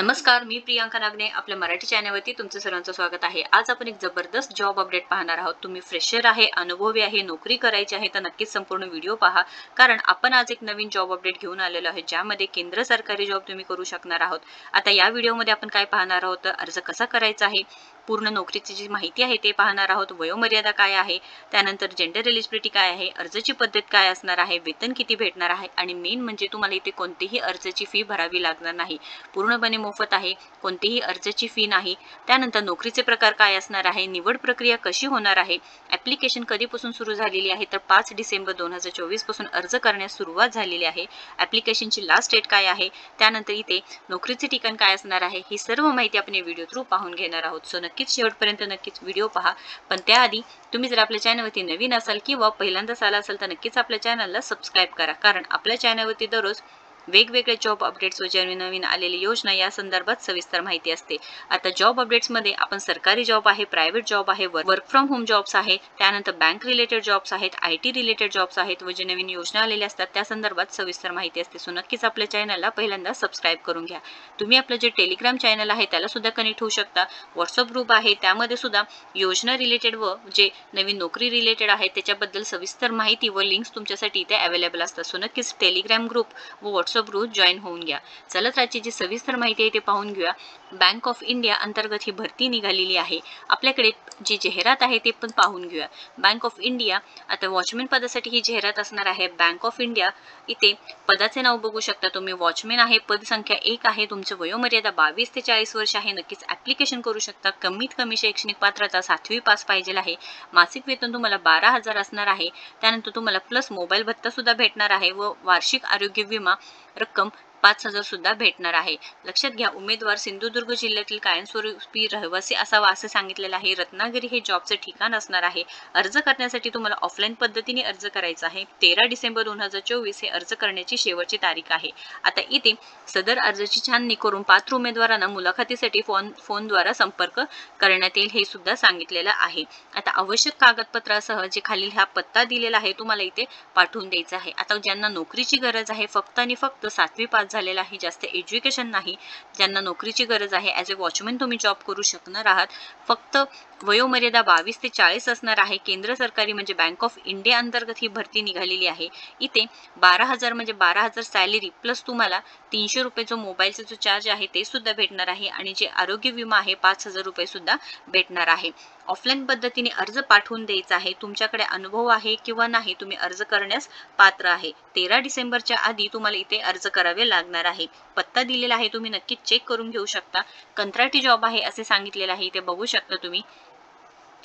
नमस्कार, मी प्रियांका नागने आपल्या मराठी चॅनलवरती तुमचं सर्वांचं स्वागत आहे। आज आपण एक जबरदस्त जॉब अपडेट पाहणार आहोत। तुम्ही फ्रेशर आहे, अनुभवी आहे, नोकरी करायची आहे तर नक्कीच संपूर्ण व्हिडिओ पहा, कारण आपण आज एक नवीन जॉब अपडेट घेऊन आलेलो आहे ज्यामध्ये केंद्र सरकारी जॉब तुम्ही करू शकणार आहोत। आता या व्हिडिओमध्ये आपण काय पाहणार आहोत, अर्ज कसा करायचा आहे, पूर्ण नोकरीची जी माहिती आहे ते पाहणार आहोत, वयोमर्यादा काय आहे, त्यानंतर जेंडर एलिजिबिलिटी काय आहे, अर्जाची पद्धत काय असणार आहे, वेतन किती भेटणार आहे आणि मेन म्हणजे तुम्हाला इथे कोणतीही अर्जाची फी भरावी लागणार नाही, पूर्णपणे मोफत आहे, कोणतीही अर्जाची फी नाही। त्यानंतर नोकरीचे प्रकार काय असणार आहे, निवड प्रक्रिया कशी होणार आहे, ऍप्लिकेशन कधीपासून सुरू झालेली आहे तर 5 डिसेंबर 2024 पासून अर्ज करण्यास सुरुवात झालेली आहे। ऍप्लिकेशनची लास्ट डेट काय आहे, त्यानंतर इथे नोकरीचे ठिकाण काय असणार आहे, ही सर्व माहिती आपण या व्हिडिओ थ्रू पाहून घेणार आहोत। सो नक्कीच शेवटपर्यंत नक्कीच व्हिडिओ पहा। पण त्याआधी तुम्ही जर आपल्या चॅनलवरती नवीन असाल किंवा पहिल्यांदाच आला असाल तर नक्कीच आपल्या चॅनलला सबस्क्राइब करा, कारण आपल्या चॅनलवरती दररोज वेगवेगळे जॉब अपडेट्स व नवीन आलेली योजना या संदर्भात सविस्तर माहिती असते। आता जॉब अपडेट्स मध्ये आपण सरकारी जॉब आहे, प्रायव्हेट जॉब आहे, वर्क फ्रॉम होम जॉब्स आहे, त्यानंतर बँक रिलेटेड जॉब्स आहेत, IT रिलेटेड जॉब्स आहेत व जे नवीन योजना आलेल्या असतात त्या संदर्भात सविस्तर माहिती असते। सो नक्कीच आपल्या चॅनलला पहिल्यांदा सबस्क्राइब करून घ्या। तुम्ही आपलं जे टेलिग्राम चॅनल आहे त्याला सुद्धा कनेक्ट होऊ शकता, व्हॉट्सअप ग्रुप आहे त्यामध्ये सुद्धा योजना रिलेटेड व जे नवीन नोकरी रिलेटेड आहे त्याच्याबद्दल सविस्तर माहिती व लिंक्स तुमच्यासाठी इथे अवेलेबल असतात। सो नक्कीच टेलिग्राम ग्रुप व व्हॉट्सअप ग्रुप जॉईन होऊन घ्या। चला आजची जी सविस्तर माहिती आहे ते पाहून घेऊया। बँक ऑफ इंडिया अंतर्गत ही भरती निघालेली आहे। आपल्याकडे जी जाहिरात आहे ते पण पाहून घेऊया। बँक ऑफ इंडिया, आता वॉचमॅन पदासाठी ही जाहिरात असणार आहे। बँक ऑफ इंडिया इथे पदाचे नाव बघू शकता तुम्ही, वॉचमॅन आहे, पद संख्या 1 आहे, तुमचं वयोमर्यादा 22 ते 40 वर्ष आहे। नक्कीच ऍप्लिकेशन करू शकता। कमीत कमी शैक्षणिक पात्रता 7वी पास पाहिजे आहे। मासिक वेतन तुम्हाला 12,000 असणार आहे। त्यानंतर तुम्हाला प्लस मोबाईल भत्ता सुद्धा भेटणार आहे व वार्षिक आरोग्य विमा रक्कम 5,000 सुद्धा भेटणार आहे। लक्षात घ्या, उमेदवार सिंधुदुर्ग जिल्ह्यातील कायमस्वरूपी रहिवासी असावा असे सांगितलेले आहे। रत्नागिरी हे जॉबचे ठिकाण असणार आहे। अर्ज करण्यासाठी तुम्हाला ऑफलाईन पद्धतीने अर्ज करायचा आहे। 13 डिसेंबर 2024 हे अर्ज करण्याची शेवटची तारीख आहे। आता इथे सदर अर्जाची छाननी करून पात्र उमेदवारांना मुलाखतीसाठी फोनद्वारे संपर्क करण्यात येईल हे सुद्धा सांगितलेलं आहे। आता आवश्यक कागदपत्रासह जे खालील हा पत्ता दिलेला आहे तुम्हाला इथे पाठवून द्यायचा आहे। आता ज्यांना नोकरीची गरज आहे, फक्त आणि फक्त 7वी पास झालेला आहे, जास्त एज्युकेशन नाही, ज्यांना नोकरीची गरज आहे, ॲज अ वॉचमॅन तुम्ही जॉब करू शकणार आहात, फक्त वयोमर्यादा 22 ते 40 असणार आहे। केंद्र सरकारी म्हणजे बँक ऑफ इंडिया अंतर्गत ही भरती निघालेली आहे। इथे 12,000 म्हणजे 12,000 सॅलरी प्लस तुम्हाला 300 रुपये जो मोबाईलचा जो चार्ज आहे ते सुद्धा भेटणार आहे आणि जे आरोग्य विमा आहे 5,000 रुपये सुद्धा भेटणार आहे। ऑफलाईन पद्धतीने अर्ज पाठवून द्यायचा आहे। तुमच्याकडे अनुभव आहे किंवा नाही, तुम्ही अर्ज करण्यास पात्र आहे। 13 डिसेंबरच्या आधी तुम्हाला इथे अर्ज करावे लागणार आहे। पत्ता दिलेला आहे, तुम्ही नक्की चेक करून घेऊ शकता। कंत्राटी जॉब आहे असे सांगितलेलं आहे, इथे बघू शकता तुम्ही।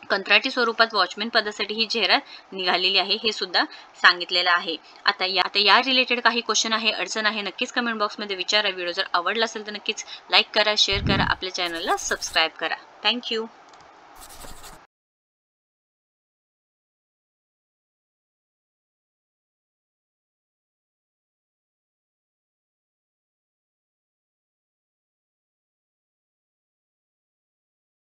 कंत्राटी स्वरूपात वॉचमॅन पदासाठी ही जाहिरात निघालेली आहे हे सुद्धा सांगितलेलं आहे। आता या रिलेटेड काही क्वेश्चन आहे, अडचण आहे, नक्कीच कमेंट बॉक्समध्ये विचारा। व्हिडिओ जर आवडला असेल तर नक्कीच लाईक करा, शेअर करा, आपल्या चॅनलला सबस्क्राईब करा। थँक्यू।